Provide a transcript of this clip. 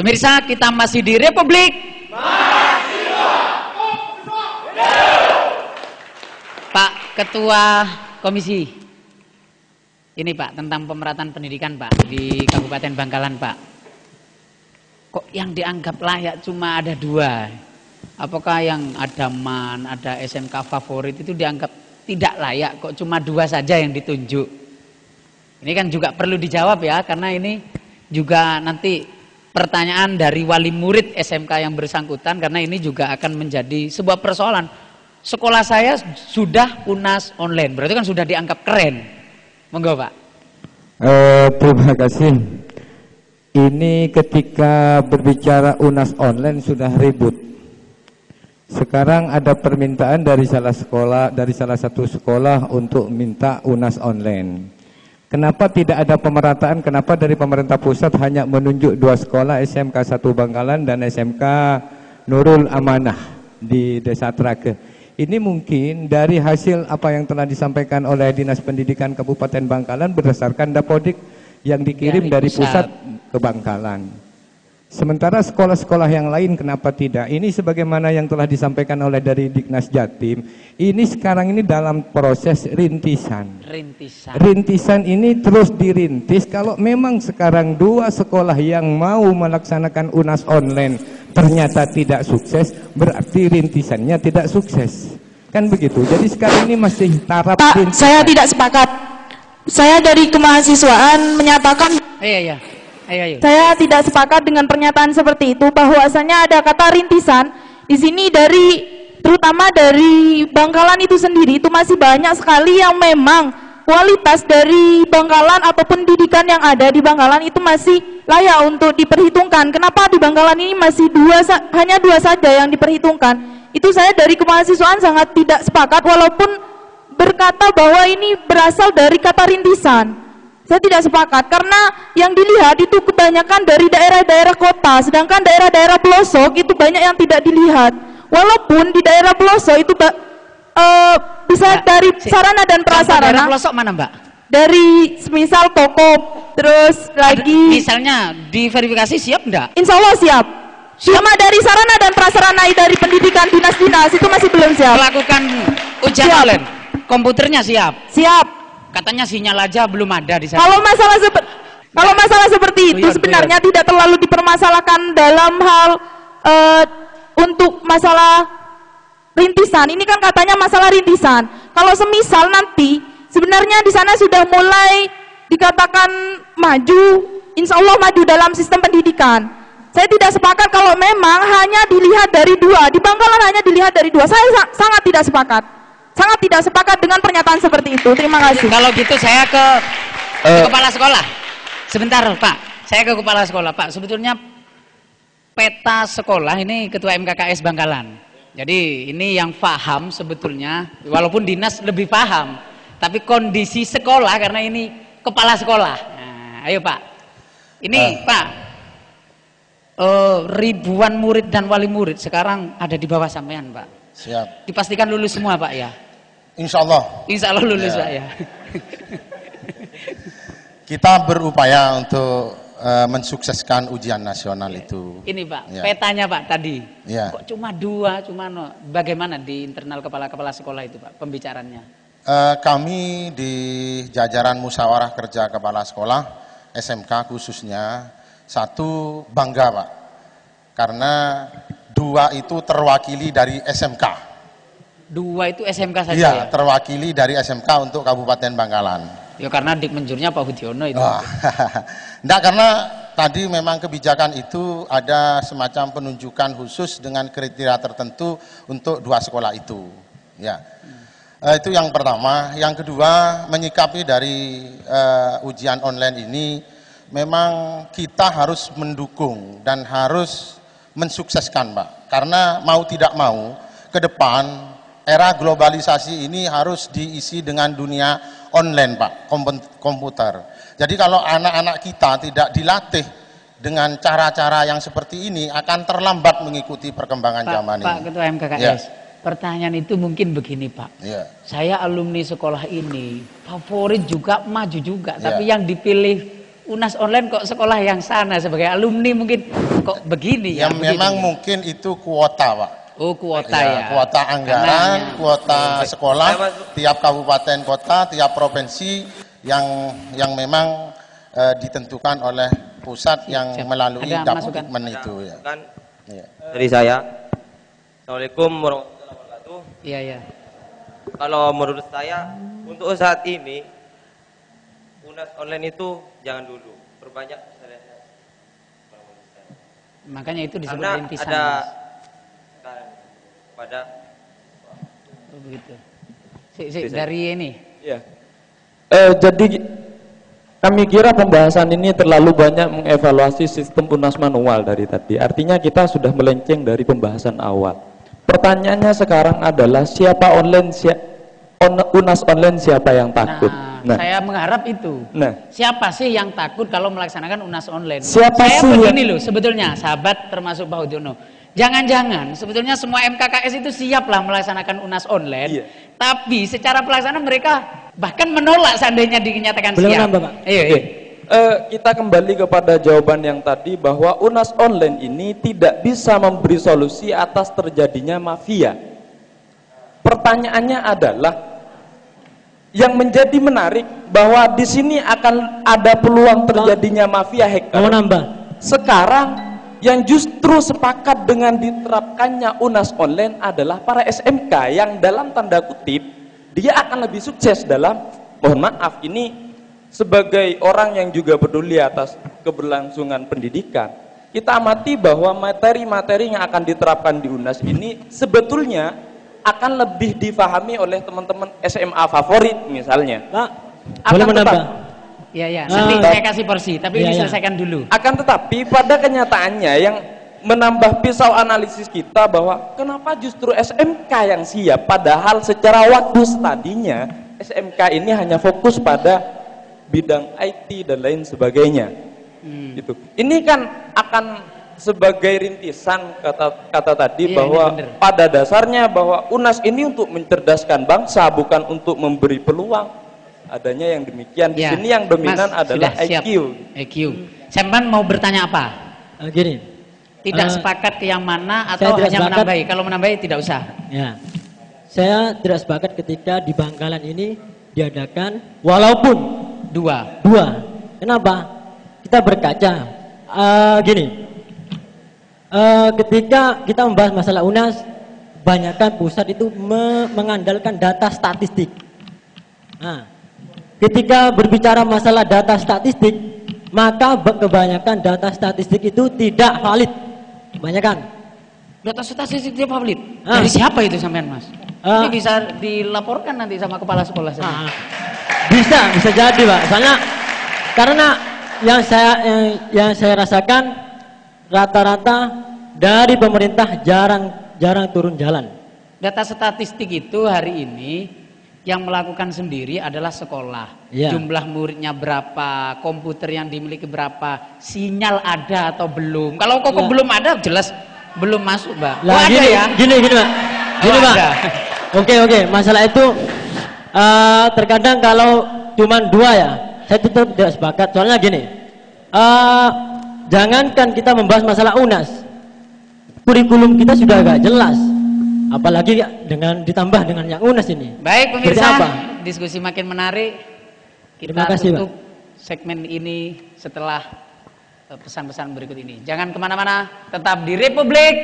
Pemirsa, kita masih di Republik Pak Ketua Komisi. Ini Pak, tentang pemerataan pendidikan Pak di Kabupaten Bangkalan Pak. Kok yang dianggap layak cuma ada 2? Apakah yang ada MAN, ada SMK favorit itu dianggap tidak layak? Kok cuma 2 saja yang ditunjuk? Ini kan juga perlu dijawab ya, karena ini juga nanti pertanyaan dari wali murid SMK yang bersangkutan, karena ini juga akan menjadi sebuah persoalan. Sekolah saya sudah UNAS online, berarti kan sudah dianggap keren. Monggo Pak. Terima kasih. Ini ketika berbicara UNAS online sudah ribut. Sekarang ada permintaan dari salah satu sekolah untuk minta UNAS online. Kenapa tidak ada pemerataan? Kenapa dari pemerintah pusat hanya menunjuk 2 sekolah, SMK 1 Bangkalan dan SMK Nurul Amanah di Desa Trage? Ini mungkin dari hasil apa yang telah disampaikan oleh Dinas Pendidikan Kabupaten Bangkalan berdasarkan dapodik yang dikirim dari pusat ke Bangkalan. Sementara sekolah-sekolah yang lain kenapa tidak? Ini sebagaimana yang telah disampaikan oleh dari Diknas Jatim, ini sekarang ini dalam proses rintisan. Rintisan ini terus dirintis. Kalau memang sekarang 2 sekolah yang mau melaksanakan UNAS online ternyata tidak sukses, berarti rintisannya tidak sukses. Kan begitu. Jadi sekarang ini masih taraf rintisan. Saya tidak sepakat. Saya dari kemahasiswaan menyatakan Ayo. Saya tidak sepakat dengan pernyataan seperti itu, bahwasanya ada kata rintisan di sini, terutama dari Bangkalan itu sendiri itu masih banyak sekali yang memang kualitas dari Bangkalan atau pendidikan yang ada di Bangkalan itu masih layak untuk diperhitungkan. Kenapa di Bangkalan ini masih hanya 2 saja yang diperhitungkan? Itu saya dari kemahasiswaan sangat tidak sepakat, walaupun berkata bahwa ini berasal dari kata rintisan. Saya tidak sepakat, karena yang dilihat itu kebanyakan dari daerah-daerah kota, sedangkan daerah-daerah pelosok itu banyak yang tidak dilihat. Walaupun di daerah pelosok itu bisa dari sarana dan prasarana. Daerah pelosok mana Mbak? Dari misal toko, terus lagi. Misalnya diverifikasi siap enggak? Insya Allah siap. Sama dari sarana dan prasarana dari pendidikan dinas-dinas itu masih belum siap. Melakukan ujian online, komputernya siap? Siap. Katanya sinyal aja belum ada di sana. Kalau masalah seperti itu sebenarnya tidak terlalu dipermasalahkan dalam hal untuk masalah rintisan. Ini kan katanya masalah rintisan. Kalau semisal nanti sebenarnya di sana sudah mulai dikatakan maju, insya Allah maju dalam sistem pendidikan. Saya tidak sepakat kalau memang hanya dilihat dari 2. Di Bangkalan hanya dilihat dari 2. Saya sangat tidak sepakat. Sangat tidak sepakat dengan pernyataan seperti itu. Terima kasih. Kalau gitu saya ke kepala sekolah. Sebentar Pak, saya ke kepala sekolah Pak. Sebetulnya peta sekolah ini Ketua MKKS Bangkalan. Jadi ini yang paham sebetulnya, walaupun dinas lebih paham. Tapi kondisi sekolah karena ini kepala sekolah. Nah, ayo Pak. Ini Pak, ribuan murid dan wali murid sekarang ada di bawah sampean Pak. Siap. Dipastikan lulus semua Pak ya? Insya Allah. Insya Allah lulus ya. Pak ya. Kita berupaya untuk mensukseskan ujian nasional itu. Ini Pak, ya. petanya Pak tadi. Ya. Kok cuma 2, bagaimana di internal kepala-kepala sekolah itu Pak pembicaranya? Kami di jajaran musyawarah kerja kepala sekolah SMK khususnya 1 bangga Pak, karena 2 itu terwakili dari SMK. 2 itu SMK saja ya? Ya? Terwakili dari SMK untuk Kabupaten Bangkalan. Ya karena dikmenjurnya Pak Budiono itu. Enggak, karena tadi memang kebijakan itu ada semacam penunjukan khusus dengan kriteria tertentu untuk 2 sekolah itu. Ya, itu yang pertama. Yang kedua, menyikapi dari ujian online ini, memang kita harus mendukung dan harus mensukseskan Pak. Karena mau tidak mau ke depan era globalisasi ini harus diisi dengan dunia online Pak, komputer. Jadi kalau anak-anak kita tidak dilatih dengan cara-cara yang seperti ini akan terlambat mengikuti perkembangan zaman ini. Pak Ketua MKKS, pertanyaan itu mungkin begini Pak. Saya alumni sekolah ini, favorit juga, maju juga, tapi yang dipilih UNAS online kok sekolah yang sana sebagai alumni mungkin kok begini Ya, begini. memang mungkin itu kuota, Pak. Oh, kuota ya. Kuota anggaran, Karena- kuota sekolah, tiap kabupaten kota, tiap provinsi yang memang ditentukan oleh pusat yang Siap. melalui Ada masukan? Dapotmen itu ya. Kan Iya. dari saya. Assalamualaikum warahmatullahi wabarakatuh. Iya, iya. Kalau menurut saya untuk saat ini UNAS online itu jangan dulu, perbanyak misalnya. Makanya itu disebut Karena rintisan. ada Mas. pada Oh, begitu. Dari ini. Ya. Jadi kami kira pembahasan ini terlalu banyak mengevaluasi sistem UNAS manual dari tadi. Artinya kita sudah melenceng dari pembahasan awal. Pertanyaannya sekarang adalah siapa UNAS online siapa yang takut? Nah, saya mengharap itu. Nah, Siapa sih yang takut kalau melaksanakan UNAS online? Siapa saya sih begini loh, sebetulnya sahabat termasuk Pak Udiono. Jangan-jangan sebetulnya semua MKKS itu siap lah melaksanakan UNAS online. Iya. Tapi secara pelaksanaan mereka bahkan menolak seandainya dinyatakan Belum siap. nambah, Pak. Iya, oke. iya. Kita kembali kepada jawaban yang tadi bahwa UNAS online ini tidak bisa memberi solusi atas terjadinya mafia. Pertanyaannya adalah yang menjadi menarik bahwa di sini akan ada peluang terjadinya mafia hacker. Mau nambah? Sekarang yang justru sepakat dengan diterapkannya UNAS online adalah para SMK yang dalam tanda kutip dia akan lebih sukses dalam, mohon maaf ini sebagai orang yang juga peduli atas keberlangsungan pendidikan, kita amati bahwa materi-materi yang akan diterapkan di UNAS ini sebetulnya akan lebih difahami oleh teman-teman SMA favorit misalnya. Pak, Akan boleh menambah? Iya, iya. Nanti Ah. saya kasih porsi, tapi Iya, ini iya. selesaikan dulu. Akan tetapi pada kenyataannya yang menambah pisau analisis kita bahwa kenapa justru SMK yang siap, padahal secara waktu tadinya SMK ini hanya fokus pada bidang IT dan lain sebagainya. Gitu. Ini kan akan sebagai rintisan kata tadi Iya, bahwa ini bener. pada dasarnya bahwa UNAS ini untuk mencerdaskan bangsa, bukan untuk memberi peluang. Adanya yang demikian. Di Ya, sini yang dominan Mas, adalah sudah siap. IQ. IQ. Sempan mau bertanya apa? Gini. Tidak Eh, sepakat ke yang mana saya atau tidak hanya sepakat. menambahi? Kalau menambahi tidak usah. Ya. Saya tidak sepakat ketika di Bangkalan ini diadakan walaupun Dua. Kenapa? Kita berkaca. Gini. Ketika kita membahas masalah UNAS, banyakkan pusat itu mengandalkan data statistik. Nah, ketika berbicara masalah data statistik, maka kebanyakan data statistik itu tidak valid. Kebanyakan. Data statistik dia valid. Ah. Dari siapa itu sampean, Mas? Ah. Ini bisa dilaporkan nanti sama kepala sekolah saya. Bisa jadi, Pak. Soalnya karena yang saya rasakan rata-rata dari pemerintah jarang turun jalan. Data statistik itu hari ini yang melakukan sendiri adalah sekolah. Iya. Jumlah muridnya berapa, komputer yang dimiliki berapa, sinyal ada atau belum. Kalau kok Iya. belum ada, jelas belum masuk, Mbak. Oh, Lah ada gini, ya? gini Pak. Gini Oh, Pak. ada. Oke, masalah itu terkadang kalau cuma dua ya, saya tetap tidak sepakat. Soalnya gini, jangankan kita membahas masalah UNAS, kurikulum kita sudah agak jelas, apalagi ditambah dengan yang UNAS ini. Baik Seperti pemirsa, apa? diskusi makin menarik. Kita Terima kasih, tutup segmen ini setelah pesan-pesan berikut ini. Jangan kemana-mana, tetap di Republik.